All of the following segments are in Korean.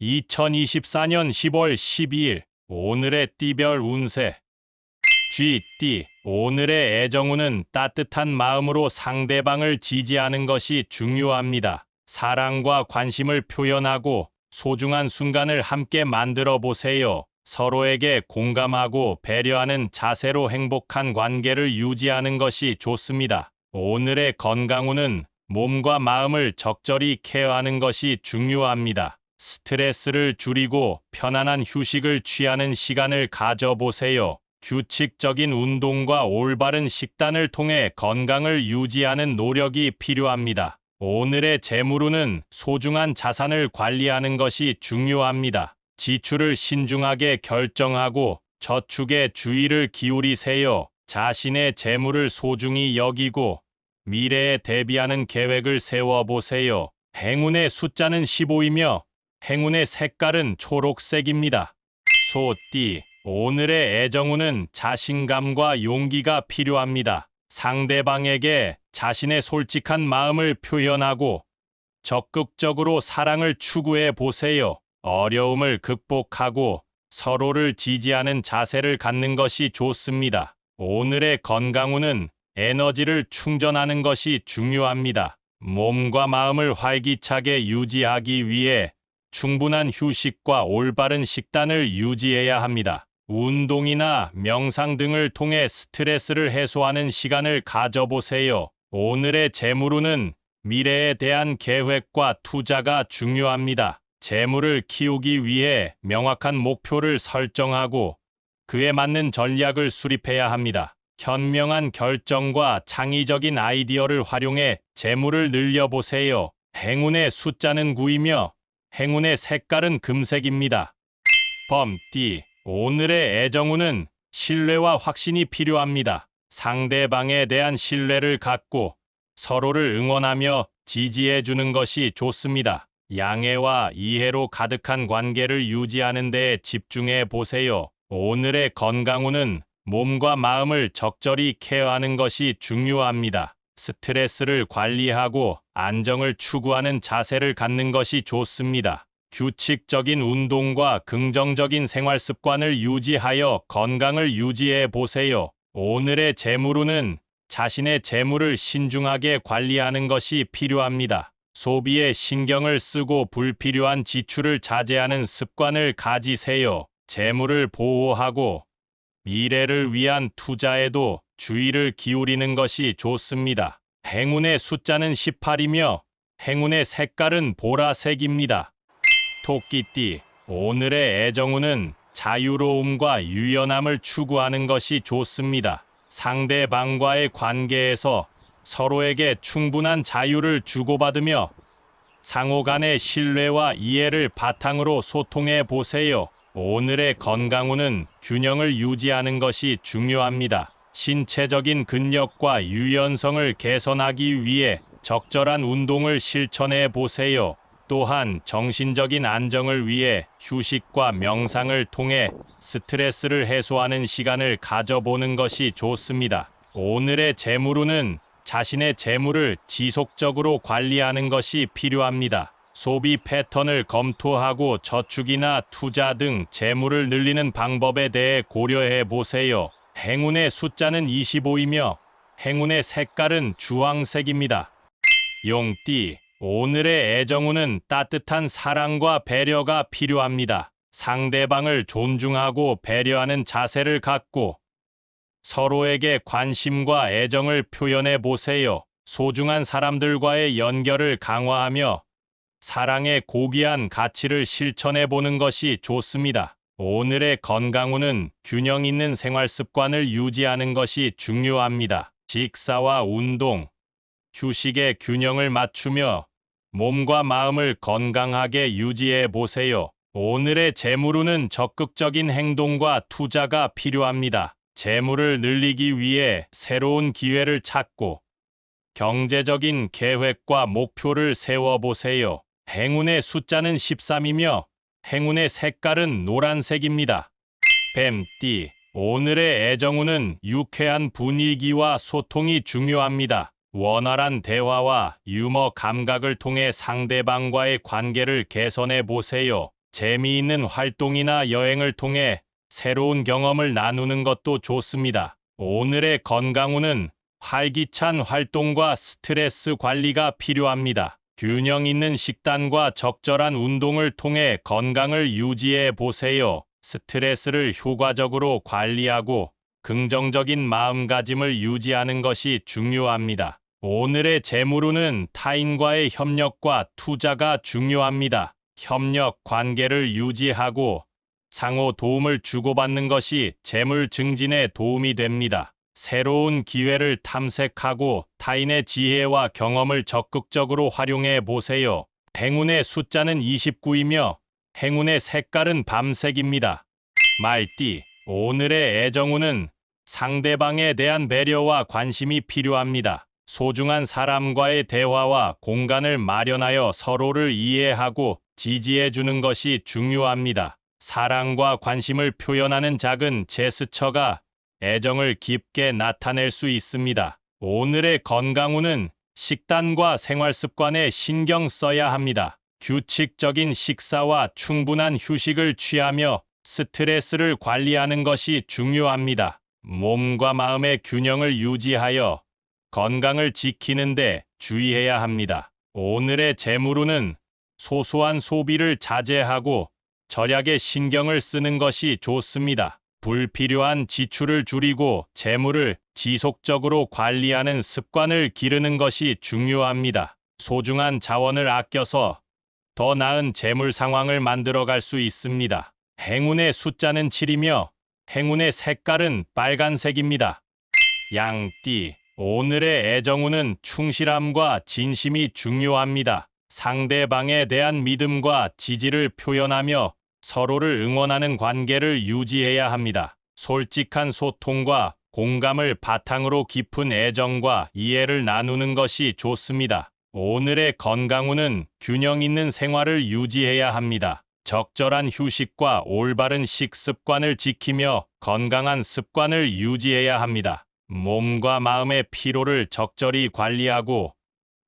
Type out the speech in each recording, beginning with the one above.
2024년 10월 12일 오늘의 띠별 운세. 쥐띠. 오늘의 애정운은 따뜻한 마음으로 상대방을 지지하는 것이 중요합니다. 사랑과 관심을 표현하고 소중한 순간을 함께 만들어 보세요. 서로에게 공감하고 배려하는 자세로 행복한 관계를 유지하는 것이 좋습니다. 오늘의 건강운은 몸과 마음을 적절히 케어하는 것이 중요합니다. 스트레스를 줄이고 편안한 휴식을 취하는 시간을 가져보세요. 규칙적인 운동과 올바른 식단을 통해 건강을 유지하는 노력이 필요합니다. 오늘의 재물운은 소중한 자산을 관리하는 것이 중요합니다. 지출을 신중하게 결정하고 저축에 주의를 기울이세요. 자신의 재물을 소중히 여기고 미래에 대비하는 계획을 세워보세요. 행운의 숫자는 15이며 행운의 색깔은 초록색입니다. 소띠. 오늘의 애정운은 자신감과 용기가 필요합니다. 상대방에게 자신의 솔직한 마음을 표현하고 적극적으로 사랑을 추구해 보세요. 어려움을 극복하고 서로를 지지하는 자세를 갖는 것이 좋습니다. 오늘의 건강운은 에너지를 충전하는 것이 중요합니다. 몸과 마음을 활기차게 유지하기 위해 충분한 휴식과 올바른 식단을 유지해야 합니다. 운동이나 명상 등을 통해 스트레스를 해소하는 시간을 가져보세요. 오늘의 재물운은 미래에 대한 계획과 투자가 중요합니다. 재물을 키우기 위해 명확한 목표를 설정하고 그에 맞는 전략을 수립해야 합니다. 현명한 결정과 창의적인 아이디어를 활용해 재물을 늘려보세요. 행운의 숫자는 9이며 행운의 색깔은 금색입니다. 범띠. 오늘의 애정운은 신뢰와 확신이 필요합니다. 상대방에 대한 신뢰를 갖고 서로를 응원하며 지지해 주는 것이 좋습니다. 양해와 이해로 가득한 관계를 유지하는 데 집중해 보세요. 오늘의 건강운은 몸과 마음을 적절히 케어하는 것이 중요합니다. 스트레스를 관리하고 안정을 추구하는 자세를 갖는 것이 좋습니다. 규칙적인 운동과 긍정적인 생활 습관을 유지하여 건강을 유지해 보세요. 오늘의 재물운은 자신의 재물을 신중하게 관리하는 것이 필요합니다. 소비에 신경을 쓰고 불필요한 지출을 자제하는 습관을 가지세요. 재물을 보호하고 미래를 위한 투자에도 주의를 기울이는 것이 좋습니다. 행운의 숫자는 18이며 행운의 색깔은 보라색입니다. 토끼띠. 오늘의 애정운은 자유로움과 유연함을 추구하는 것이 좋습니다. 상대방과의 관계에서 서로에게 충분한 자유를 주고받으며 상호 간의 신뢰와 이해를 바탕으로 소통해 보세요. 오늘의 건강운은 균형을 유지하는 것이 중요합니다. 신체적인 근력과 유연성을 개선하기 위해 적절한 운동을 실천해 보세요. 또한 정신적인 안정을 위해 휴식과 명상을 통해 스트레스를 해소하는 시간을 가져보는 것이 좋습니다. 오늘의 재물운은 자신의 재물을 지속적으로 관리하는 것이 필요합니다. 소비 패턴을 검토하고 저축이나 투자 등 재물을 늘리는 방법에 대해 고려해 보세요. 행운의 숫자는 25이며 행운의 색깔은 주황색입니다. 용띠. 오늘의 애정운은 따뜻한 사랑과 배려가 필요합니다. 상대방을 존중하고 배려하는 자세를 갖고 서로에게 관심과 애정을 표현해 보세요. 소중한 사람들과의 연결을 강화하며 사랑의 고귀한 가치를 실천해 보는 것이 좋습니다. 오늘의 건강운은 균형 있는 생활 습관을 유지하는 것이 중요합니다. 식사와 운동, 휴식의 균형을 맞추며 몸과 마음을 건강하게 유지해 보세요. 오늘의 재물운은 적극적인 행동과 투자가 필요합니다. 재물을 늘리기 위해 새로운 기회를 찾고 경제적인 계획과 목표를 세워보세요. 행운의 숫자는 13이며 행운의 색깔은 노란색입니다. 뱀띠. 오늘의 애정운은 유쾌한 분위기와 소통이 중요합니다. 원활한 대화와 유머 감각을 통해 상대방과의 관계를 개선해 보세요. 재미있는 활동이나 여행을 통해 새로운 경험을 나누는 것도 좋습니다. 오늘의 건강운은 활기찬 활동과 스트레스 관리가 필요합니다. 균형 있는 식단과 적절한 운동을 통해 건강을 유지해 보세요. 스트레스를 효과적으로 관리하고 긍정적인 마음가짐을 유지하는 것이 중요합니다. 오늘의 재물운은 타인과의 협력과 투자가 중요합니다. 협력 관계를 유지하고 상호 도움을 주고받는 것이 재물 증진에 도움이 됩니다. 새로운 기회를 탐색하고 타인의 지혜와 경험을 적극적으로 활용해 보세요. 행운의 숫자는 29이며 행운의 색깔은 밤색입니다. 말띠, 오늘의 애정운은 상대방에 대한 배려와 관심이 필요합니다. 소중한 사람과의 대화와 공간을 마련하여 서로를 이해하고 지지해 주는 것이 중요합니다. 사랑과 관심을 표현하는 작은 제스처가 애정을 깊게 나타낼 수 있습니다. 오늘의 건강운은 식단과 생활 습관에 신경 써야 합니다. 규칙적인 식사와 충분한 휴식을 취하며 스트레스를 관리하는 것이 중요합니다. 몸과 마음의 균형을 유지하여 건강을 지키는 데 주의해야 합니다. 오늘의 재물운은 소소한 소비를 자제하고 절약에 신경을 쓰는 것이 좋습니다. 불필요한 지출을 줄이고 재물을 지속적으로 관리하는 습관을 기르는 것이 중요합니다. 소중한 자원을 아껴서 더 나은 재물 상황을 만들어갈 수 있습니다. 행운의 숫자는 7이며 행운의 색깔은 빨간색입니다. 양띠, 오늘의 애정운은 충실함과 진심이 중요합니다. 상대방에 대한 믿음과 지지를 표현하며 서로를 응원하는 관계를 유지해야 합니다. 솔직한 소통과 공감을 바탕으로 깊은 애정과 이해를 나누는 것이 좋습니다. 오늘의 건강운은 균형 있는 생활을 유지해야 합니다. 적절한 휴식과 올바른 식습관을 지키며 건강한 습관을 유지해야 합니다. 몸과 마음의 피로를 적절히 관리하고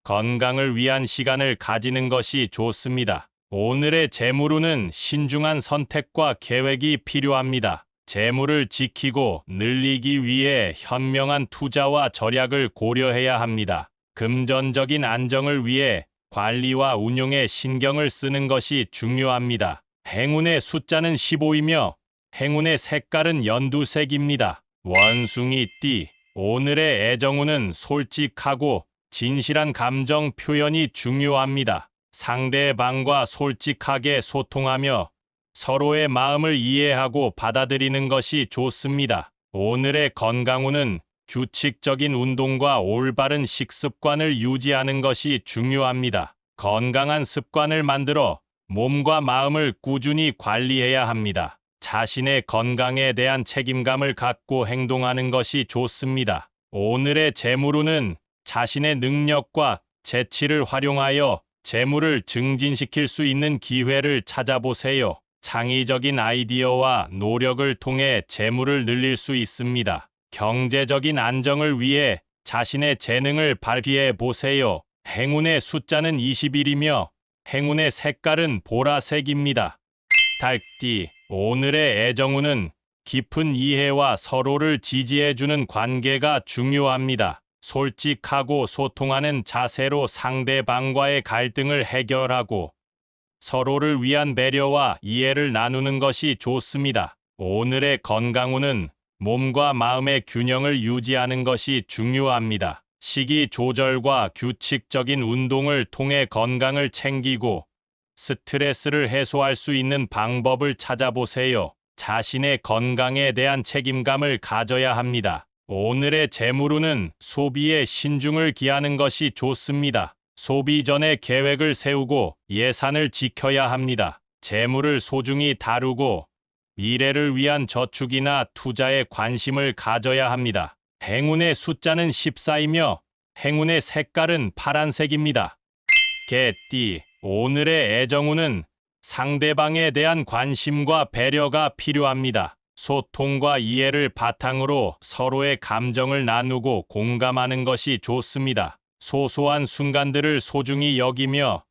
건강을 위한 시간을 가지는 것이 좋습니다. 오늘의 재물운은 신중한 선택과 계획이 필요합니다. 재물을 지키고 늘리기 위해 현명한 투자와 절약을 고려해야 합니다. 금전적인 안정을 위해 관리와 운용에 신경을 쓰는 것이 중요합니다. 행운의 숫자는 15이며 행운의 색깔은 연두색입니다. 원숭이띠, 오늘의 애정운은 솔직하고 진실한 감정 표현이 중요합니다. 상대방과 솔직하게 소통하며 서로의 마음을 이해하고 받아들이는 것이 좋습니다. 오늘의 건강운은 규칙적인 운동과 올바른 식습관을 유지하는 것이 중요합니다. 건강한 습관을 만들어 몸과 마음을 꾸준히 관리해야 합니다. 자신의 건강에 대한 책임감을 갖고 행동하는 것이 좋습니다. 오늘의 재물운은 자신의 능력과 재치를 활용하여 재물을 증진시킬 수 있는 기회를 찾아보세요. 창의적인 아이디어와 노력을 통해 재물을 늘릴 수 있습니다. 경제적인 안정을 위해 자신의 재능을 발휘해 보세요. 행운의 숫자는 21이며 행운의 색깔은 보라색입니다. 달띠, 오늘의 애정운은 깊은 이해와 서로를 지지해주는 관계가 중요합니다. 솔직하고 소통하는 자세로 상대방과의 갈등을 해결하고 서로를 위한 배려와 이해를 나누는 것이 좋습니다. 오늘의 건강운은 몸과 마음의 균형을 유지하는 것이 중요합니다. 식이 조절과 규칙적인 운동을 통해 건강을 챙기고 스트레스를 해소할 수 있는 방법을 찾아보세요. 자신의 건강에 대한 책임감을 가져야 합니다. 오늘의 재물운은 소비에 신중을 기하는 것이 좋습니다. 소비 전에 계획을 세우고 예산을 지켜야 합니다. 재물을 소중히 다루고 미래를 위한 저축이나 투자에 관심을 가져야 합니다. 행운의 숫자는 14이며 행운의 색깔은 파란색입니다. 개띠, 오늘의 애정운은 상대방에 대한 관심과 배려가 필요합니다. 소통과 이해를 바탕으로 서로의 감정을 나누고 공감하는 것이 좋습니다. 소소한 순간들을 소중히 여기며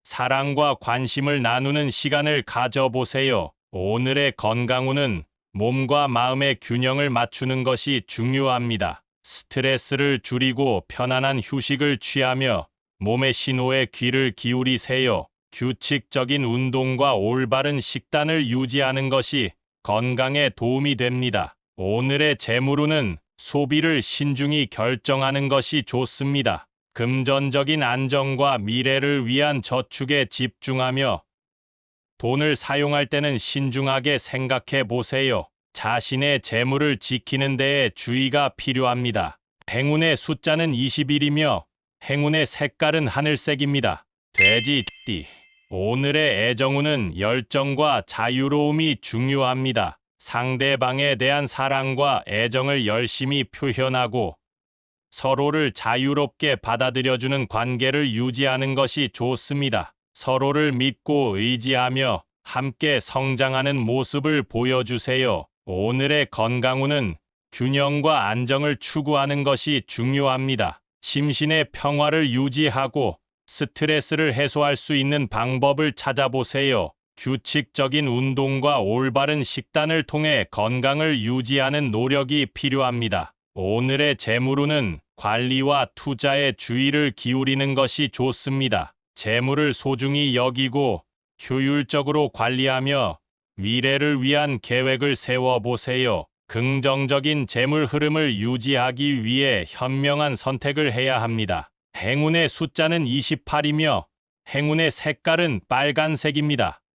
사랑과 관심을 나누는 시간을 가져보세요. 오늘의 건강운은 몸과 마음의 균형을 맞추는 것이 중요합니다. 스트레스를 줄이고 편안한 휴식을 취하며 몸의 신호에 귀를 기울이세요. 규칙적인 운동과 올바른 식단을 유지하는 것이 건강에 도움이 됩니다. 오늘의 재물운은 소비를 신중히 결정하는 것이 좋습니다. 금전적인 안정과 미래를 위한 저축에 집중하며 돈을 사용할 때는 신중하게 생각해 보세요. 자신의 재물을 지키는 데에 주의가 필요합니다. 행운의 숫자는 21이며 행운의 색깔은 하늘색입니다. 돼지띠. 오늘의 애정운은 열정과 자유로움이 중요합니다. 상대방에 대한 사랑과 애정을 열심히 표현하고 서로를 자유롭게 받아들여주는 관계를 유지하는 것이 좋습니다. 서로를 믿고 의지하며 함께 성장하는 모습을 보여주세요. 오늘의 건강운은 균형과 안정을 추구하는 것이 중요합니다. 심신의 평화를 유지하고 스트레스를 해소할 수 있는 방법을 찾아보세요. 규칙적인 운동과 올바른 식단을 통해 건강을 유지하는 노력이 필요합니다. 오늘의 재물운은 관리와 투자에 주의를 기울이는 것이 좋습니다. 재물을 소중히 여기고 효율적으로 관리하며 미래를 위한 계획을 세워보세요. 긍정적인 재물 흐름을 유지하기 위해 현명한 선택을 해야 합니다. 행운의 숫자는 28이며 행운의 색깔은 빨간색입니다.